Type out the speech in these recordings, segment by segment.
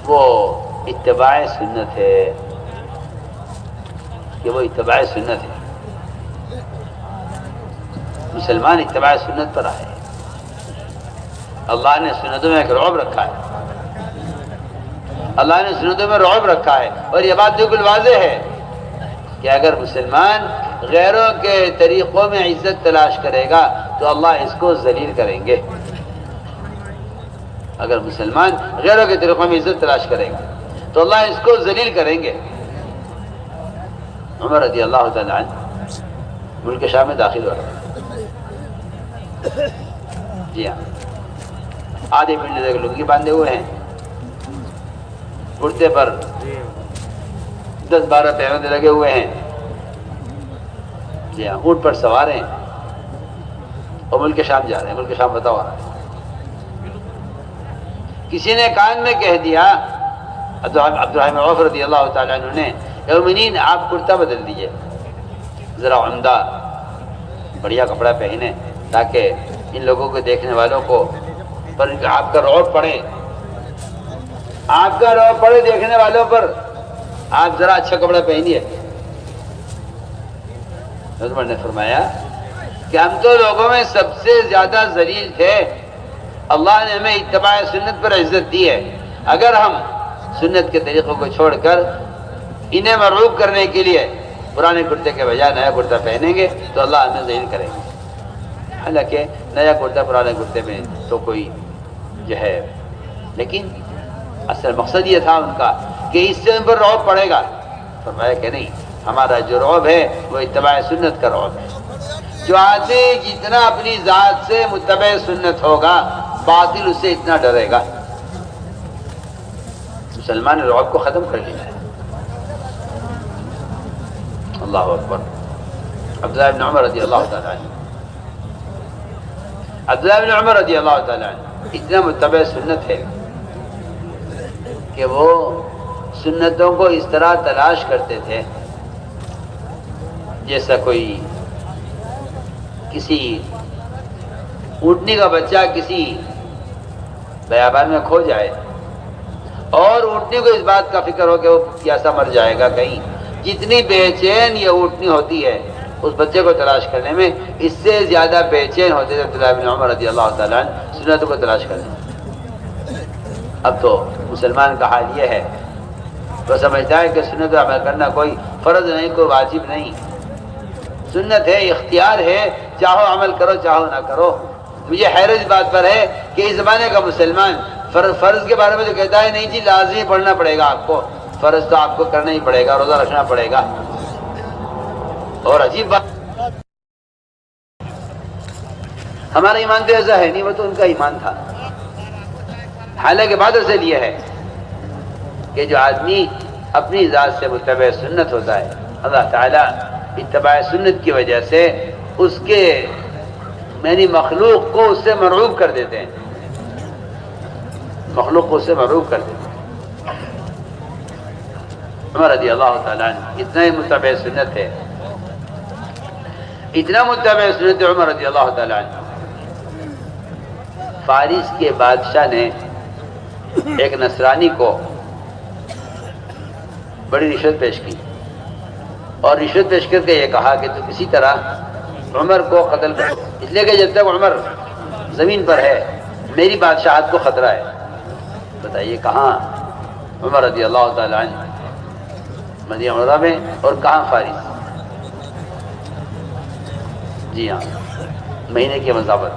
وہ اتباع سنت ہے، کہ وہ اتباع سنت ہے، مسلمان اتباع سنت پر آئے۔ اللہ نے سنتوں میں ایک رعب رکھا ہے، اللہ نے سنتوں میں رعب رکھا ہے، اور یہ بات بالکل واضح ہے کہ اگر مسلمان غیروں کے طریقوں میں عزت تلاش کرے گا تو اللہ اس کو ذلیل کریں گے۔ اگر مسلمان غیروں کے طریقوں میں عزت تلاش کرے گا تو اللہ اس کو ذلیل کریں گے۔ عمر رضی اللہ تعالیٰ عنہ ملک شام میں داخل ہو رہے ہیں، جی ہاں، آدھے پنڈے تک لنگی باندھے ہوئے ہیں، کرتے پر 10-12 پیوندے لگے ہوئے ہیں، جی ہاں، اونٹ پر سوار ہیں اور ملک شام جا رہے ہیں۔ ملک شام بتاؤ آ رہا ہے۔ کسی نے کان میں کہہ دیا، عبدالرحمن عوف رضی اللہ تعالیٰ عنہ نے، اے مومنین آپ کرتا بدل دیجئے، ذرا عمدہ بڑھیا کپڑا پہنے تاکہ ان لوگوں کو دیکھنے والوں کو پر آپ کا رعب پڑے، آپ کا رعب پڑے دیکھنے والوں پر، آپ ذرا اچھا کپڑا پہنیے۔ عمر نے فرمایا کہ ہم تو لوگوں میں سب سے زیادہ ذلیل تھے، اللہ نے ہمیں اتباع سنت پر عزت دی ہے، اگر ہم سنت کے طریقوں کو چھوڑ کر انہیں مرغوب کرنے کے لیے پرانے کرتے کے بجائے نیا کرتا پہنیں گے تو اللہ ہمیں ذلیل کریں گے۔ حالانکہ نیا کرتا پرانے کرتے میں تو کوئی جو ہے، لیکن اصل مقصد یہ تھا ان کا کہ اس سے ان پر رعب پڑے گا۔ فرمایا کہ نہیں، ہمارا جو رعب ہے وہ اتباع سنت کا رعب ہے۔ جو آدمی جتنا اپنی ذات سے متبع سنت ہوگا باطل اس سے اتنا ڈرے گا۔ مسلمان نے رعب کو ختم کر لیا ہے۔ اللہ اکبر۔ عبداللہ بن عمر رضی اللہ تعالیٰ عنہ، عبداللہ بن عمر رضی اللہ تعالیٰ عنہ اتنا متبع سنت ہے کہ وہ سنتوں کو اس طرح تلاش کرتے تھے جیسا کوئی کسی اونٹنی کا بچہ کسی بیابان میں کھو جائے اور اونٹنی کو اس بات کا فکر ہو کہ وہ پیاسا مر جائے گا کہیں، جتنی بے چین یہ اونٹنی ہوتی ہے اس بچے کو تلاش کرنے میں، اس سے زیادہ بے چین ہوتے تھے عبداللہ بن عمر رضی اللہ تعالیٰ عنہ سنتوں کو تلاش کرنے میں۔ اب تو مسلمان کا حال یہ ہے، وہ سمجھتا ہے کہ سنت پر عمل کرنا کوئی فرض نہیں، کوئی واجب نہیں، سنت ہے، اختیار ہے، چاہو عمل کرو چاہو نہ کرو۔ مجھے حیرت اس بات پر ہے کہ اس زمانے کا مسلمان فرض کے بارے میں تو کہتا ہے نہیں جی لازمی پڑھنا پڑے گا آپ کو، فرض تو آپ کو کرنا ہی پڑے گا، روزہ رکھنا پڑے گا۔ اور عجیب بات، ہمارا ایمان تو ایسا ہے نہیں، وہ تو ان کا ایمان تھا۔ حالانکہ بات اصل یہ ہے کہ جو آدمی اپنی ذات سے متبع سنت ہوتا ہے، اللہ تعالیٰ اتباع سنت کی وجہ سے اس کے یعنی مخلوق کو اس سے مرعوب کر دیتے ہیں، مخلوق کو اس سے مرعوب کر دیتے ہیں۔ عمر رضی اللہ تعالیٰ عنہ اتنا ہی متبع سنت ہے، اتنا متبع سنت عمر رضی اللہ تعالیٰ عنہ، فارس کے بادشاہ نے ایک نصرانی کو بڑی رشوت پیش کی، اور رشوت پیش کر کے یہ کہا کہ تو کسی طرح عمر کو قتل کر، اس لیے کہ جب تک عمر زمین پر ہے میری بادشاہت کو خطرہ ہے۔ بتائیے کہاں عمر رضی اللہ تعالیٰ عنہ مدینہ منورہ میں اور کہاں فارس؟ جی ہاں، مہینے کی مسافت۔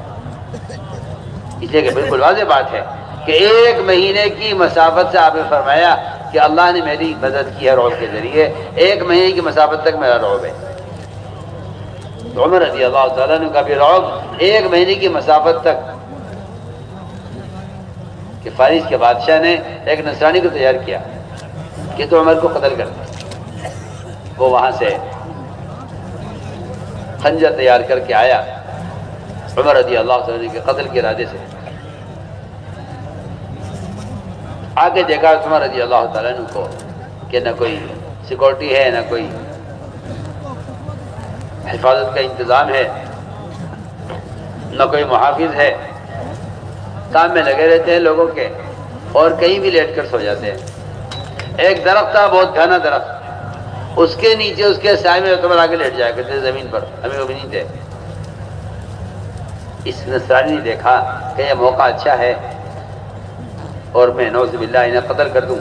اس لیے کہ بالکل واضح بات ہے کہ 1 مہینے کی مسافت سے آپ نے فرمایا کہ اللہ نے میری مدد کی ہے رعب کے ذریعے، 1 مہینے کی مسافت تک میرا رعب ہے۔ تو عمر رضی اللہ تعالیٰ نے کہا رعب 1 مہینے کی مسافت تک، کہ فارس کے بادشاہ نے ایک نصرانی کو تیار کیا کہ تو عمر کو قتل کر دے۔ وہ وہاں سے خنجر تیار کر کے آیا عمر رضی اللہ تعالیٰ کے قتل کے ارادے سے، آگے دیکھا عمر رضی اللہ تعالیٰ عنہ کو کہ نہ کوئی سیکورٹی ہے، نہ کوئی حفاظت کا انتظام ہے، نہ کوئی محافظ ہے، کام میں لگے رہتے ہیں لوگوں کے، اور کہیں بھی لیٹ کر سو جاتے ہیں۔ ایک درخت تھا، بہت گھنا درخت، اس کے نیچے اس کے سائے میں عمر آ کے لیٹ جایا کرتے زمین پر، ہمیں وہ بھی نہیں تھے۔ اس نصرانی نے دیکھا کہ یہ موقع اچھا ہے اور میں نعوذ باللہ انہیں قتل کر دوں۔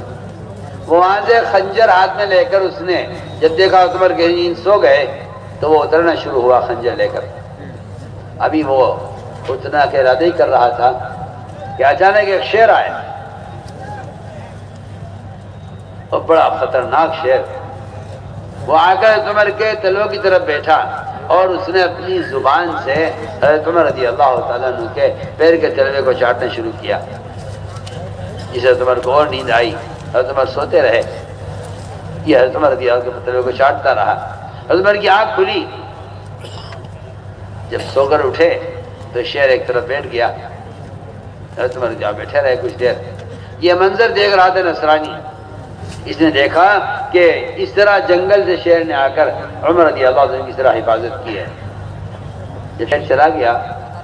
وہ وہاں سے خنجر ہاتھ میں لے کر اس نے جب دیکھا عمر کے نیند سو گئے تو وہ اترنا شروع ہوا خنجر لے کر۔ ابھی وہ اتنا کے ارادہ ہی کر رہا تھا کہ اچانک ایک شیر آیا، اور بڑا خطرناک شیر۔ وہ آ کر عمر کے تلووں کی طرف بیٹھا اور اس نے اپنی زبان سے حضرت عمر رضی اللہ تعالیٰ عنہ کے پیر کے تلوے کو چاٹنا شروع کیا، جس حضرت عمر کو اور نیند آئی۔ حضرت عمر سوتے رہے، یہ حضرت عمر رضی اللہ کے تلوے کو چاٹتا رہا۔ حضرت عمر کی آنکھ کھلی، جب سو کر اٹھے تو شیر ایک طرف بیٹھ گیا، حضرت عمر جہاں بیٹھے رہے کچھ دیر۔ یہ منظر دیکھ رہا تھا نصرانی، اس نے دیکھا کہ اس طرح جنگل سے شیر نے آ کر عمر رضی اللہ عنہ کی طرح حفاظت کی ہے۔ جب شیر چلا گیا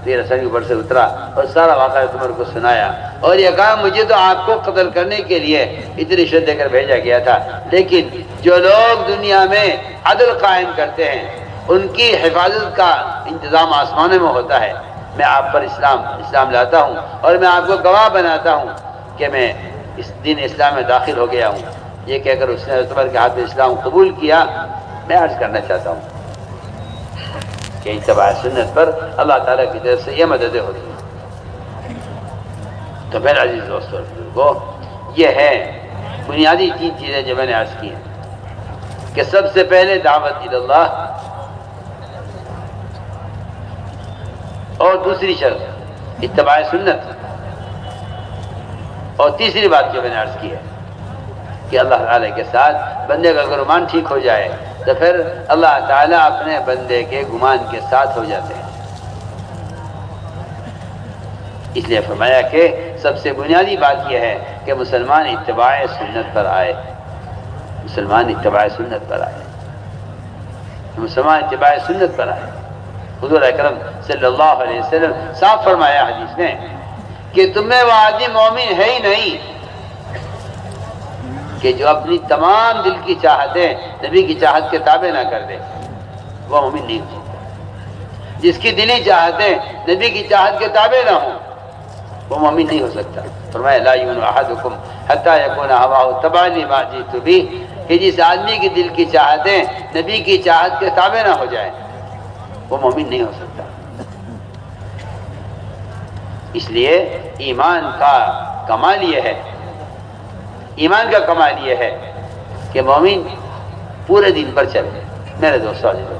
تو یہ نصرانی اوپر سے اترا اور سارا واقعہ عمر کو سنایا، اور یہ کہا مجھے تو آپ کو قتل کرنے کے لیے اتنی رشوت دے کر بھیجا گیا تھا، لیکن جو لوگ دنیا میں عدل قائم کرتے ہیں ان کی حفاظت کا انتظام آسمانوں میں ہوتا ہے۔ میں آپ پر اسلام لاتا ہوں اور میں آپ کو گواہ بناتا ہوں کہ میں اس دین اسلام میں داخل ہو گیا ہوں۔ یہ کہہ کر اس نے حضرت عمر کے ہاتھ میں اسلام قبول کیا۔ میں عرض کرنا چاہتا ہوں کہ اتباع سنت پر اللہ تعالیٰ کی طرف سے یہ مددیں ہوتی ہیں۔ تو میرے عزیز دوستو اور بزرگو، یہ ہے بنیادی 3 چیزیں جو میں نے عرض کی ہیں کہ سب سے پہلے دعوت اللہ، اور دوسری شرط اتباع سنت، اور تیسری بات جو میں نے عرض کی ہے کہ اللہ تعالیٰ کے ساتھ بندے کا اگر گمان ٹھیک ہو جائے تو پھر اللہ تعالیٰ اپنے بندے کے گمان کے ساتھ ہو جاتے ہیں۔ اس لیے فرمایا کہ سب سے بنیادی بات یہ ہے کہ مسلمان اتباع سنت پر آئے، مسلمان اتباع سنت پر آئے، مسلمان اتباع سنت پر آئے۔ حضور اکرم صلی اللہ علیہ وسلم صاف فرمایا حدیث میں کہ تمہیں وہ آدمی مومن ہے ہی نہیں کہ جو اپنی تمام دل کی چاہتیں نبی کی چاہت کے تابع نہ کر دے، وہ مومن نہیں ہو سکتا۔ جس کی دلی چاہتیں نبی کی چاہت کے تابع نہ ہوں وہ مومن نہیں ہو سکتا۔ فرمایا لا یؤمن احدکم حتی یکون هواه تبعا لما جئت به، کہ جس آدمی کی دل کی چاہتیں نبی کی چاہت کے تابع نہ ہو جائیں وہ مومن نہیں ہو سکتا۔ اس لیے ایمان کا کمال یہ ہے، ایمان کا کمال یہ ہے کہ مومن پورے دین پر چلے۔ میرے دوستو عزیزو،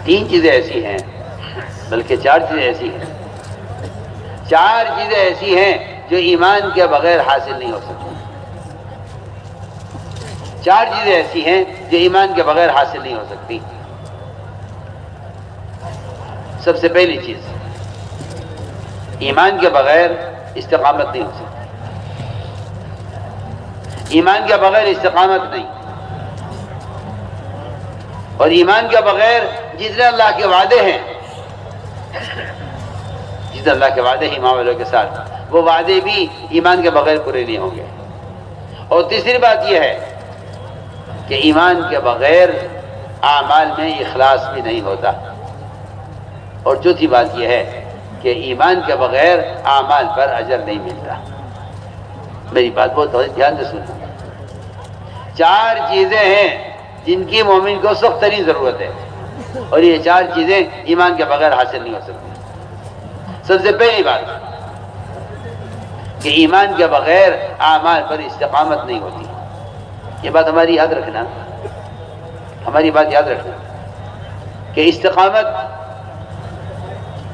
3 چیزیں ایسی ہیں، بلکہ 4 چیزیں ایسی ہیں، 4 چیزیں ایسی ہیں جو ایمان کے بغیر حاصل نہیں ہو سکتی۔ 4 چیزیں ایسی ہیں جو ایمان کے بغیر حاصل نہیں ہو سکتی۔ سب سے پہلی چیز، ایمان کے بغیر استقامت نہیں ہو سکتی۔ ایمان کے بغیر استقامت نہیں، اور ایمان کے بغیر جتنے اللہ کے وعدے ہیں، جتنے اللہ کے وعدے ہیں ایمان والوں کے ساتھ، وہ وعدے بھی ایمان کے بغیر پورے نہیں ہوں گے۔ اور تیسری بات یہ ہے کہ ایمان کے بغیر اعمال میں اخلاص بھی نہیں ہوتا۔ اور چوتھی بات یہ ہے کہ ایمان کے بغیر اعمال پر اجر نہیں ملتا۔ میری بات بہت دھیان سے سننا۔ 4 چیزیں ہیں جن کی مومن کو سخت ترین ضرورت ہے، اور یہ 4 چیزیں ایمان کے بغیر حاصل نہیں ہو سکتی۔ سب سے پہلی بات کہ ایمان کے بغیر اعمال پر استقامت نہیں ہوتی۔ یہ بات ہماری یاد رکھنا، ہماری بات یاد رکھنا کہ استقامت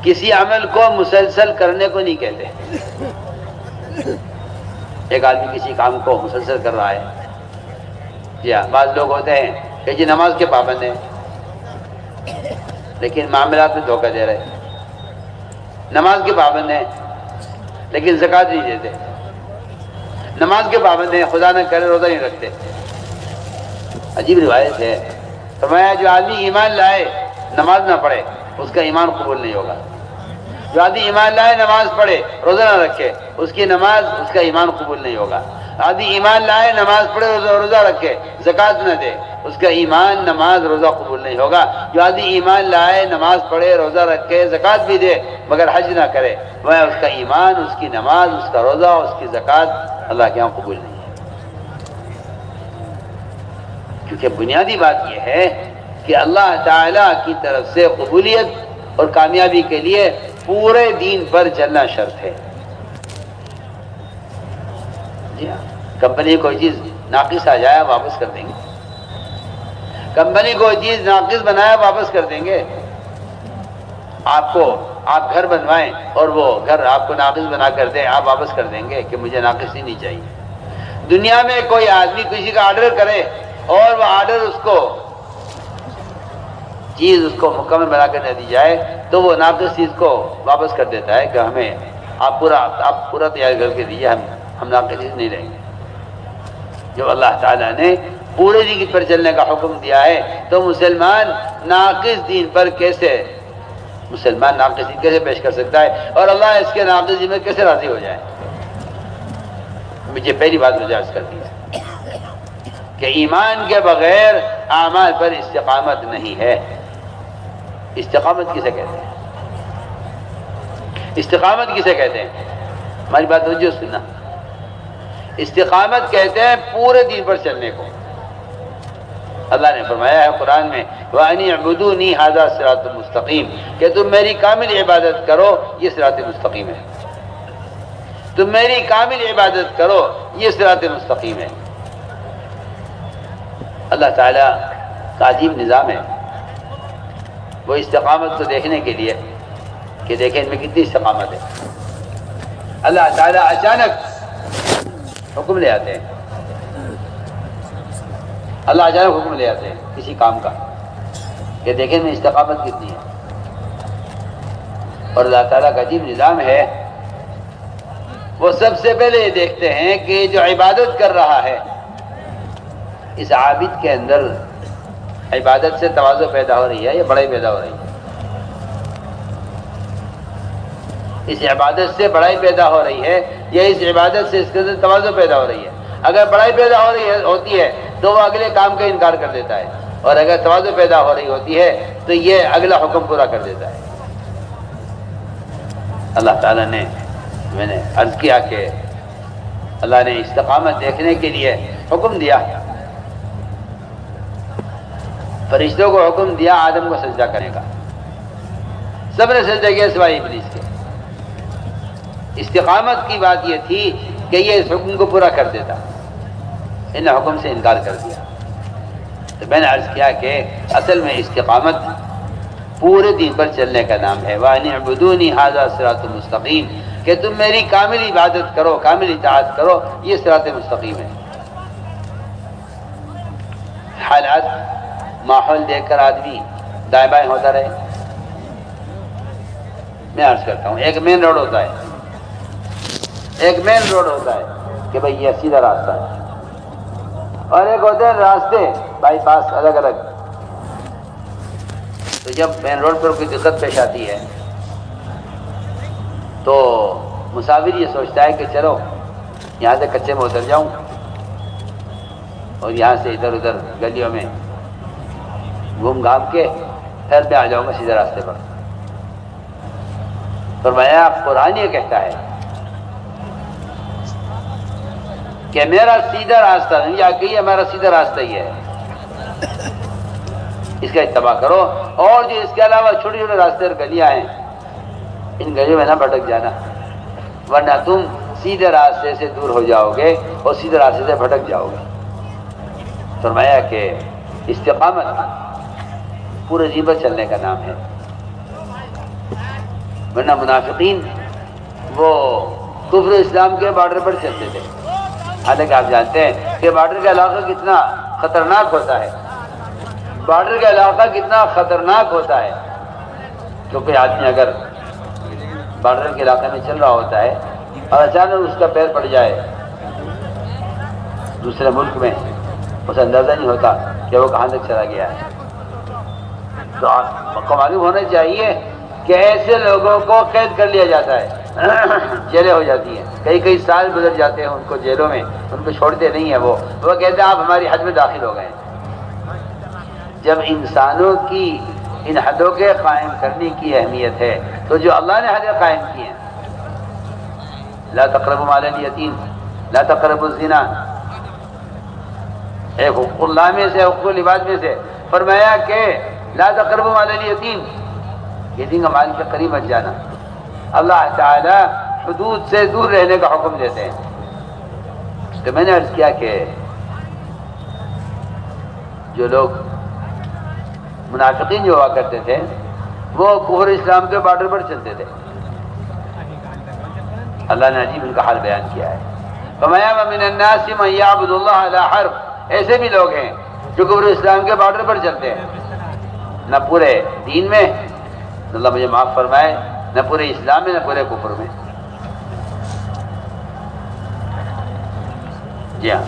کسی عمل کو مسلسل کرنے کو نہیں کہتے۔ ایک آدمی کسی کام کو مسلسل کر رہا ہے، جی ہاں، بعض لوگ ہوتے ہیں کہ جی نماز کے پابند ہیں لیکن معاملات میں دھوکہ دے رہے، نماز کے پابند ہیں لیکن زکوٰۃ نہیں دیتے، نماز کے پابند ہیں خدا نہ کرے روزہ نہیں رکھتے۔ عجیب روایت ہے، فرمایا جو آدمی ایمان لائے نماز نہ پڑھے اس کا ایمان قبول نہیں ہوگا۔ جو آدمی ایمان لائے نماز پڑھے روزہ نہ رکھے، اس کی نماز، اس کا ایمان قبول نہیں ہوگا۔ آدمی ایمان لائے نماز پڑھے روزہ رکھے زکوٰۃ نہ دے، اس کا ایمان، نماز، روزہ قبول نہیں ہوگا۔ جو آدمی ایمان لائے نماز پڑھے روزہ رکھے زکوٰۃ بھی دے مگر حج نہ کرے، وہ اس کا ایمان، اس کی نماز، اس کا روزہ، اس کی زکوٰۃ اللہ کے یہاں قبول نہیں ہے۔ کیونکہ بنیادی بات یہ ہے کہ اللہ تعالیٰ کی طرف سے قبولیت اور کامیابی کے لیے پورے دین پر چلنا شرط ہے۔ جی ہاں، کمپنی کوئی چیز ناقص آ جائے واپس کر دیں گے، کمپنی کوئی چیز ناقص بنایا واپس کر دیں گے۔ آپ گھر بنوائیں اور وہ گھر آپ کو ناقص بنا کر دیں، آپ واپس کر دیں گے کہ مجھے ناقص ہی نہیں چاہیے۔ دنیا میں کوئی آدمی کسی کا آرڈر کرے اور وہ آرڈر اس کو مکمل بنا کر نہ دی جائے تو وہ ناقص چیز کو واپس کر دیتا ہے کہ ہمیں آپ پورا تیار کر کے دیجیے، ہم ناقص چیز نہیں لیں گے۔ جب اللہ تعالیٰ نے پورے دین پر چلنے کا حکم دیا ہے تو مسلمان ناقص دین کیسے پیش کر سکتا ہے، اور اللہ اس کے ناقص دین میں کیسے راضی ہو جائے؟ مجھے پہلی بات مجھے عرض کر دی کہ ایمان کے بغیر اعمال پر استقامت نہیں ہے۔ استقامت کسے کہتے ہیں؟ استقامت کسے کہتے ہیں؟ ہماری بات توجہ سننا۔ استقامت کہتے ہیں پورے دین پر چلنے کو۔ اللہ نے فرمایا ہے قرآن میں وَأَنِ اعْبُدُونِي هَذَا صِرَاطٌ مُسْتَقِيمٌ کہ تم میری کامل عبادت کرو، یہ صراط مستقیم ہے۔ تم میری کامل عبادت کرو، یہ صراط مستقیم ہے۔ اللہ تعالیٰ کا عجیب نظام ہے، وہ استقامت کو دیکھنے کے لیے کہ دیکھیں ان میں کتنی استقامت ہے، اللہ تعالیٰ اچانک حکم لے آتے ہیں، اللہ اچانک حکم لے آتے ہیں کسی کام کا کہ دیکھیں ان میں استقامت کتنی ہے۔ اور اللہ تعالیٰ کا عجیب نظام ہے، وہ سب سے پہلے یہ دیکھتے ہیں کہ جو عبادت کر رہا ہے اس عابد کے اندر عبادت سے تواضع پیدا ہو رہی ہے یا بڑائی پیدا ہو رہی ہے، اس عبادت سے بڑائی پیدا ہو رہی ہے یا اس عبادت سے اس کے اندر تواضع پیدا ہو رہی ہے۔ اگر بڑائی پیدا ہوتی ہے تو وہ اگلے کام کا انکار کر دیتا ہے، اور اگر تواضع پیدا ہو رہی ہوتی ہے تو یہ اگلا حکم پورا کر دیتا ہے۔ اللہ تعالیٰ نے، میں نے عرض کیا کہ اللہ نے استقامت دیکھنے کے لیے حکم دیا، فرشتوں کو حکم دیا آدم کو سجدہ کرنے کا، سب نے سجدہ کیا سوائے ابلیس کے۔ استقامت کی بات یہ تھی کہ یہ اس حکم کو پورا کر دیتا، ان نے حکم سے انکار کر دیا۔ تو میں نے عرض کیا کہ اصل میں استقامت پورے دین پر چلنے کا نام ہے۔ وَأَنِ اعْبُدُونِي هَذَا صِرَاطٌ مُسْتَقِيمٌ کہ تم میری کامل عبادت کرو، کامل اطاعت کرو، یہ صراط مستقیم ہے۔ حالات، ماحول دیکھ کر آدمی دائیں بائیں ہوتا رہے۔ میں عرض کرتا ہوں، ایک مین روڈ ہوتا ہے کہ بھئی یہ سیدھا راستہ ہے، اور ایک ہوتے ہیں راستے بائی پاس الگ الگ۔ تو جب مین روڈ پر کوئی دقت پیش آتی ہے تو مسافر یہ سوچتا ہے کہ چلو یہاں سے کچے میں اتر جاؤں اور یہاں سے ادھر ادھر گلیوں میں گھوم گھام کے پھر میں آ جاؤں گا سیدھے راستے پر۔ فرمایا قرآن یہ کہتا ہے کہ میرا سیدھا راستہ نہیں، یا کہ یہ میرا سیدھا راستہ ہی ہے، اس کا اتباع کرو، اور جو اس کے علاوہ چھوٹے چھوٹے راستے اور گلیاں ہیں ان گلیوں میں نہ بھٹک جانا، ورنہ تم سیدھے راستے سے دور ہو جاؤ گے اور سیدھے راستے سے بھٹک جاؤ گے۔ فرمایا کہ استقامت پورے دین پر چلنے کا نام ہے، ورنہ منافقین وہ کفر اسلام کے بارڈر پر چلتے تھے، حالانکہ آپ جانتے ہیں کہ بارڈر کا علاقہ کتنا خطرناک ہوتا ہے، بارڈر کا علاقہ کتنا خطرناک ہوتا ہے، کیونکہ آدمی اگر بارڈر کے علاقے میں چل رہا ہوتا ہے اور اچانک اس کا پیر پڑ جائے دوسرے ملک میں، اسے اندازہ نہیں ہوتا کہ وہ کہاں تک چلا گیا ہے۔ تو آپ کو معلوم ہونا چاہیے کہ کہ ایسے لوگوں کو قید کر لیا جاتا ہے، جیلیں ہو جاتی ہیں، کئی سال گزر جاتے ہیں ان کو جیلوں میں، ان کو چھوڑتے نہیں ہیں، وہ کہتے ہیں آپ ہماری حد میں داخل ہو گئے ہیں۔ جب انسانوں کی ان حدوں کے قائم کرنے کی اہمیت ہے تو جو اللہ نے حدیں قائم کی ہیں، لا تقربوا مال الیتیم، لا تقربوا الزنا، ایک حقوق اللہ میں سے، حقوق العباد میں سے فرمایا کہ لا تقربوا مال الیتیم، یتیم کا مال کے قریب مت جانا۔ اللہ تعالی حدود سے دور رہنے کا حکم دیتے ہیں۔ تو میں نے عرض کیا کہ جو لوگ منافقین جو ہوا کرتے تھے وہ کفر اسلام کے بارڈر پر چلتے تھے، اللہ نے عجیب ان کا حال بیان کیا ہے۔ فرمایا وَمِنَ النَّاسِ مَن يَعْبُدُ اللَّهَ عَلَىٰ حَرْفٍ، ایسے بھی لوگ ہیں جو کفر اسلام کے بارڈر پر چلتے ہیں، نہ پورے دین میں، اللہ مجھے معاف فرمائے، نہ پورے اسلام میں، نہ پورے کفر میں۔ جی ہاں،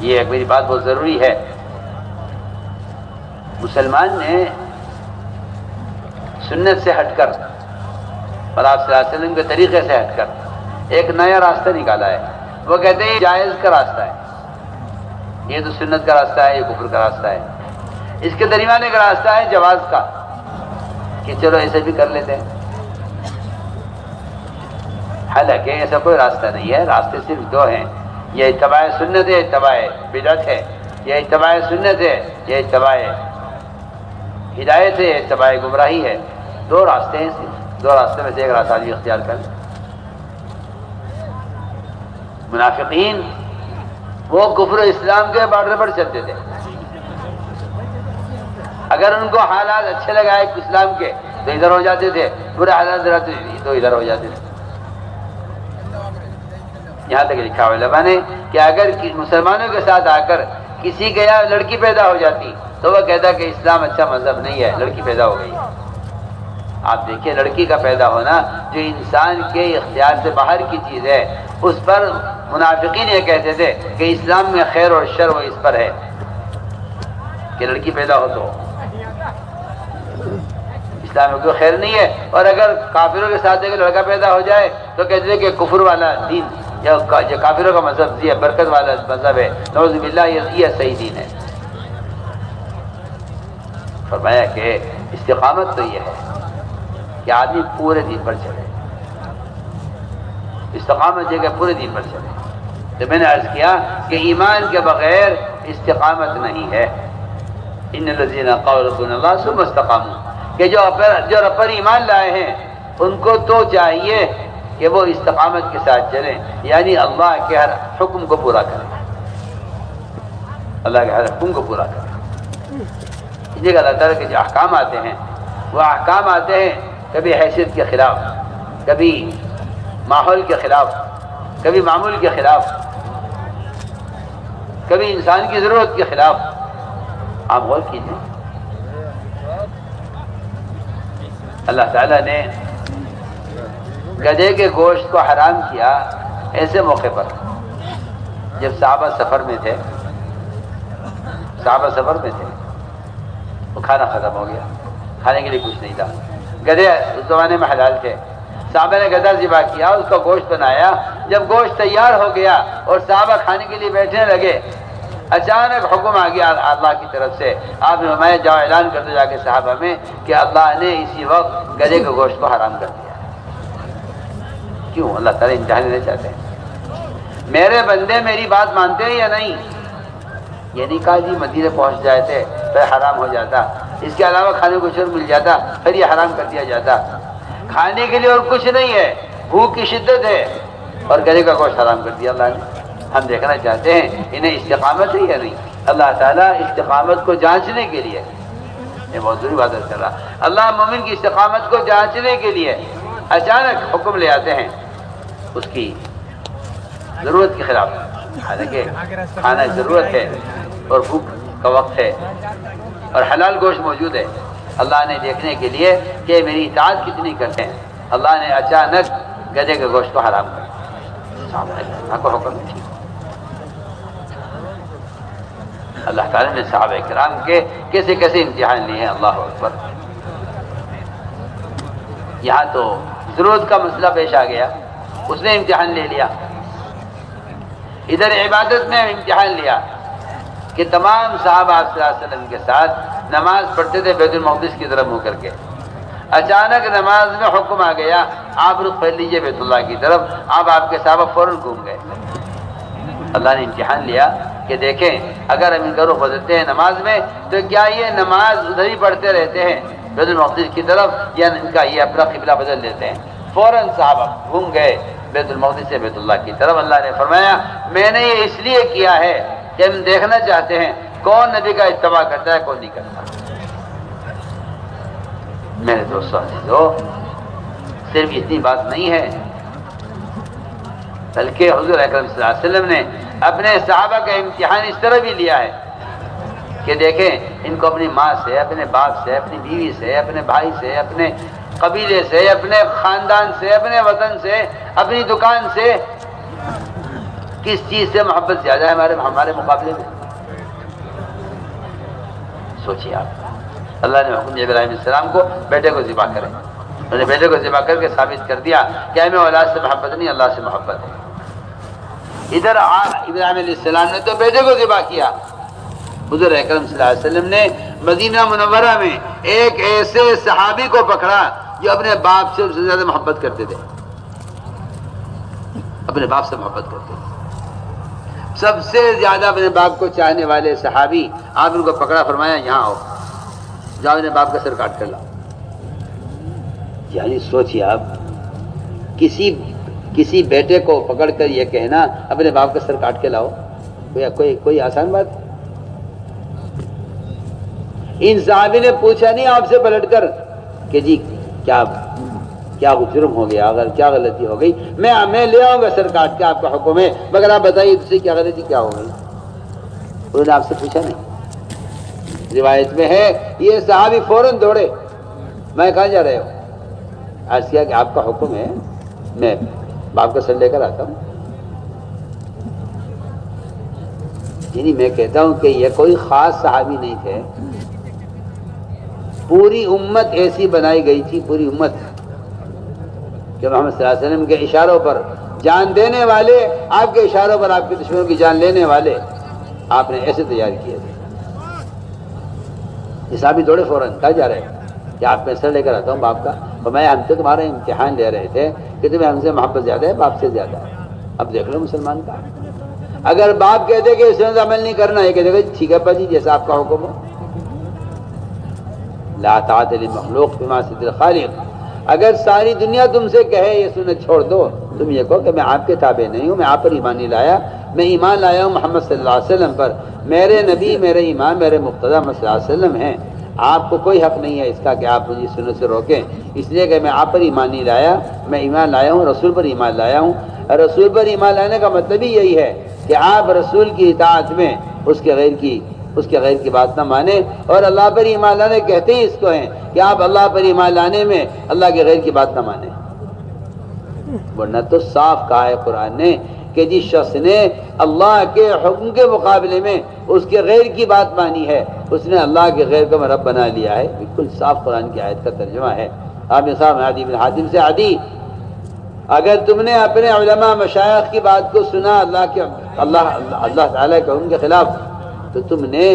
یہ ایک میری بات بہت ضروری ہے۔ مسلمان نے سنت سے ہٹ کر اور آپ صلی اللہ علیہ وسلم کے طریقے سے ہٹ کر ایک نیا راستہ نکالا ہے۔ وہ کہتے ہیں یہ جائز کا راستہ ہے، یہ تو سنت کا راستہ ہے، یہ کفر کا راستہ ہے۔ اس کے درمیان ایک راستہ ہے جواز کا، کہ چلو ایسے بھی کر لیتے ہیں۔ حالانکہ ایسا کوئی راستہ نہیں ہے، راستے صرف دو ہیں، یہ اتباع سنت ہے، اتباع بدعت ہے، یہ اتباع سنت ہے، یہ اتباع ہدایت ہے، اتباع گمراہی ہے۔ دو راستے ہیں، صرف دو راستے میں سے ایک راستہ آدمی اختیار کر لیں۔ منافقین وہ کفر اسلام کے بارڈر پر چلتے تھے، اگر ان کو حالات اچھے لگائے اسلام کے تو ادھر ہو جاتے تھے، برے حالات رہتے تو ادھر ہو جاتے تھے۔ یہاں تک لکھا ہوا علماء نے کہ اگر مسلمانوں کے ساتھ آ کر کسی کے یہاں لڑکی پیدا ہو جاتی تو وہ کہتا کہ اسلام اچھا مذہب نہیں ہے، لڑکی پیدا ہو گئی۔ آپ دیکھیں لڑکی کا پیدا ہونا جو انسان کے اختیار سے باہر کی چیز ہے، اس پر منافقین یہ کہتے تھے کہ اسلام میں خیر اور شر وہ اس پر ہے کہ لڑکی پیدا ہو تو اسلام میں کوئی خیر نہیں ہے، اور اگر کافروں کے ساتھ اگر لڑکا پیدا ہو جائے تو کہتے تھے کہ کفر والا دین یا جو کافروں کا مذہب یہ برکت والا مذہب ہے، نعوذ باللہ یہ صحیح دین ہے۔ فرمایا کہ استقامت تو یہ ہے کہ آدمی پورے دین پر چلے، استقامت یہ کہ پورے دین پر چلے۔ تو میں نے عرض کیا کہ ایمان کے بغیر استقامت نہیں ہے۔ ان الذین قالوا ربنا اللہ ثم استقاموا، کہ جو رب پر ایمان لائے ہیں ان کو تو چاہیے کہ وہ استقامت کے ساتھ چلیں، یعنی اللہ کے ہر حکم کو پورا کریں، اللہ کے ہر حکم کو پورا کریں۔ یہ اللہ تعالیٰ کے جو احکام آتے ہیں وہ احکام آتے ہیں کبھی حیثیت کے خلاف، کبھی ماحول کے خلاف، کبھی معمول کے خلاف، کبھی انسان کی ضرورت کے خلاف۔ آپ غور کیجیے، اللہ تعالیٰ نے گدھے کے گوشت کو حرام کیا ایسے موقع پر جب صحابہ سفر میں تھے، وہ کھانا ختم ہو گیا، کھانے کے لیے کچھ نہیں تھا، گدھے اس زمانے میں حلال تھے، صحابہ نے گدھا ذبح کیا، اس کا گوشت بنایا، جب گوشت تیار ہو گیا اور صحابہ کھانے کے لیے بیٹھنے لگے، اچانک حکم آ گیا اللہ کی طرف سے، آپ نے فرمایا جاؤ اعلان کر دو جا کے صحابہ میں کہ اللہ نے اسی وقت گدھے کے گوشت کو حرام کر دیا۔ کیوں؟ اللہ تعالیٰ امتحان لینا چاہتے ہیں میرے بندے میری بات مانتے ہیں یا نہیں۔ یہ نہیں کہا جی مدینے پہنچ جائے تھے پھر حرام ہو جاتا، اس کے علاوہ کھانے کو کچھ اور مل جاتا پھر یہ حرام کر دیا جاتا۔ کھانے کے لیے اور کچھ نہیں ہے، بھوک کی شدت ہے اور گدھے کا گوشت حرام کر دیا اللہ نے۔ ہم دیکھنا چاہتے ہیں انہیں استقامت ہے یا نہیں۔ اللہ تعالیٰ استقامت کو جانچنے کے لیے، یہ بہت ضروری بات کر رہا، اللہ مومن کی استقامت کو جانچنے کے لیے اچانک حکم لے آتے ہیں اس کی ضرورت کے خلاف، حالانکہ کھانا ضرورت ہے اور بھوک کا وقت ہے اور حلال گوشت موجود ہے۔ اللہ نے دیکھنے کے لیے کہ میری اطاعت کتنی کرتے ہیں، اللہ نے اچانک گدھے کے گوشت کو حرام کر دیا، کو حکم نہیں۔ اللہ تعالیٰ نے صحابہ کرام کے کیسے کیسے امتحان لیے ہیں، اللہ اکبر۔ یہاں تو ضرورت کا مسئلہ پیش آ گیا، اس نے امتحان لے لیا. ادھر عبادت میں امتحان لیا کہ تمام صحابہ آپ صلی اللہ علیہ وسلم کے ساتھ نماز پڑھتے تھے بیت المقدس کی طرف منہ کر کے. اچانک نماز میں حکم آ گیا آپ رخ پھیر لیجیے بیت اللہ کی طرف. آپ کے صحابہ فوراً گھوم گئے. اللہ نے امتحان لیا کہ دیکھیں اگر ہم ان کا رخ بدلتے ہیں نماز میں تو کیا یہ نماز ادھر ہی پڑھتے رہتے ہیں بیت المقدس کی طرف، یا ان کا یہ اپنا قبلہ بدل لیتے ہیں. فوراً صحابہ گھوم گئے بیت المقدس سے بیت اللہ کی طرف. اللہ نے فرمایا میں نے یہ اس لیے کیا ہے کہ ہم دیکھنا چاہتے ہیں کون نبی کا اتباع کرتا ہے کون نہیں کرتا. میرے دوستوں صرف اتنی بات نہیں ہے بلکہ حضور اکرم صلی اللہ علیہ وسلم نے اپنے صحابہ کا امتحان اس طرح بھی لیا ہے کہ دیکھیں ان کو اپنی ماں سے، اپنے باپ سے، اپنی بیوی سے، اپنے بھائی سے، اپنے قبیلے سے، اپنے خاندان سے، اپنے وطن سے، اپنی دکان سے کس چیز سے محبت زیادہ ہے ہمارے مقابلے میں. سوچیے آپ. اللہ نے حکم دیا ابراہیم علیہ السلام کو بیٹے کو ذبح کریں. انہوں نے بیٹے کو ذبح کر کے ثابت کر دیا کہ ہمیں اولاد سے محبت نہیں اللہ سے محبت ہے. ادھر ابراہیم علیہ السلام نے تو بیٹے کو ذبح کیا. حضور اکرم صلی اللہ علیہ وسلم نے مدینہ منورہ میں ایک ایسے صحابی کو پکڑا جو اپنے باپ سے زیادہ محبت کرتے تھے. اپنے باپ سے محبت کرتے تھے. سب سے زیادہ اپنے باپ کو چاہنے والے صحابی آپ ان کو پکڑا، فرمایا یہاں آؤ، جاؤ اپنے باپ کا سر کاٹ کر لاؤ. یعنی سوچیے آپ کسی بیٹے کو پکڑ کر یہ کہنا اپنے باپ کا سر کاٹ کے لاؤ، کوئی آسان بات. ان صحابی نے پوچھا نہیں آپ سے پلٹ کر کہ جی کیا جرم ہو گیا، اگر کیا غلطی ہو گئی میں لے آؤں گا سر کاٹ کے، آپ کا حکم ہے، مگر آپ بتائیے دوسری کیا غلطی کیا ہو گئی. انہوں نے آپ سے پوچھا نہیں. روایت میں ہے یہ صحابی فوراً دوڑے، میں کہاں جا رہے ہو؟ عرض کیا کہ آپ کا حکم ہے میں باپ کا سر لے کر آتا ہوں. یعنی میں کہتا ہوں کہ یہ کوئی خاص صحابی نہیں تھے، پوری امت ایسی بنائی گئی تھی، پوری امت کہ محمد صلی اللہ علیہ وسلم کے اشاروں پر جان دینے والے، آپ کے اشاروں پر آپ کے دشمنوں کی جان لینے والے آپ نے ایسے تیار کیے تھے. یہ صحابی دوڑے فوراً. کہاں جا رہے ہیں؟ کہ آپ میں سر لے کر آتا ہوں باپ کا. اور میں ہم سے تمہارا امتحان لے رہے تھے کہ تمہیں ہم سے محبت زیادہ ہے باپ سے زیادہ ہے. اب دیکھ لو مسلمان کا، اگر باپ کہتے کہ اس سے عمل نہیں کرنا ہے، کہتے کہ ٹھیک ہے پاجی جیسا آپ کا حکم ہو. لا طاعت لمخلوق فی معصیۃ الخالق. اگر ساری دنیا تم سے کہے یہ سنت چھوڑ دو، تم یہ کہو کہ میں آپ کے تابع نہیں ہوں، میں آپ پر ایمان نہیں لایا، میں ایمان لایا ہوں محمد صلی اللہ علیہ وسلم پر، میرے نبی، میرے ایمان، میرے مقتدی محمد صلی اللہ علیہ وسلم ہیں. آپ کو کوئی حق نہیں ہے اس کا کہ آپ مجھے سنت سے روکیں، اس لیے کہ میں آپ پر ایمان نہیں لایا، میں ایمان لایا ہوں رسول پر ایمان لایا ہوں. رسول پر ایمان لانے کا مطلب ہی یہی ہے کہ آپ رسول کی اطاعت میں اس کے غیر کی بات نہ مانیں، اور اللہ پر ایمان لانے کہتے ہی اس کو ہیں کہ آپ اللہ پر ایمان لانے میں اللہ کے غیر کی بات نہ مانیں. ورنہ تو صاف کہا ہے قرآن نے کہ جس شخص نے اللہ کے حکم کے مقابلے میں اس کے غیر کی بات مانی ہے اس نے اللہ کے غیر کو رب بنا لیا ہے. بالکل صاف قرآن کی آیت کا ترجمہ ہے. آپ نے صاحب عدی بن حاتم سے، عدی اگر تم نے اپنے علماء مشائخ کی بات کو سنا اللہ تعالیٰ کے حکم کے خلاف، تو تم نے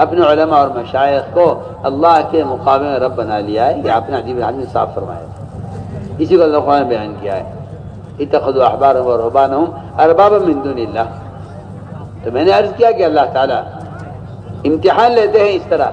اپنے علماء اور مشائخ کو اللہ کے مقابلے میں رب بنا لیا ہے. یہ آپ نے عدی بن حاتم نے صاف فرمایا. اسی کو اللہ قرآن نے بیان کیا ہے، اتخذوا احبارهم ورهبانهم اربابا من دون اللہ. تو میں نے عرض کیا کہ اللہ تعالیٰ امتحان لیتے ہیں اس طرح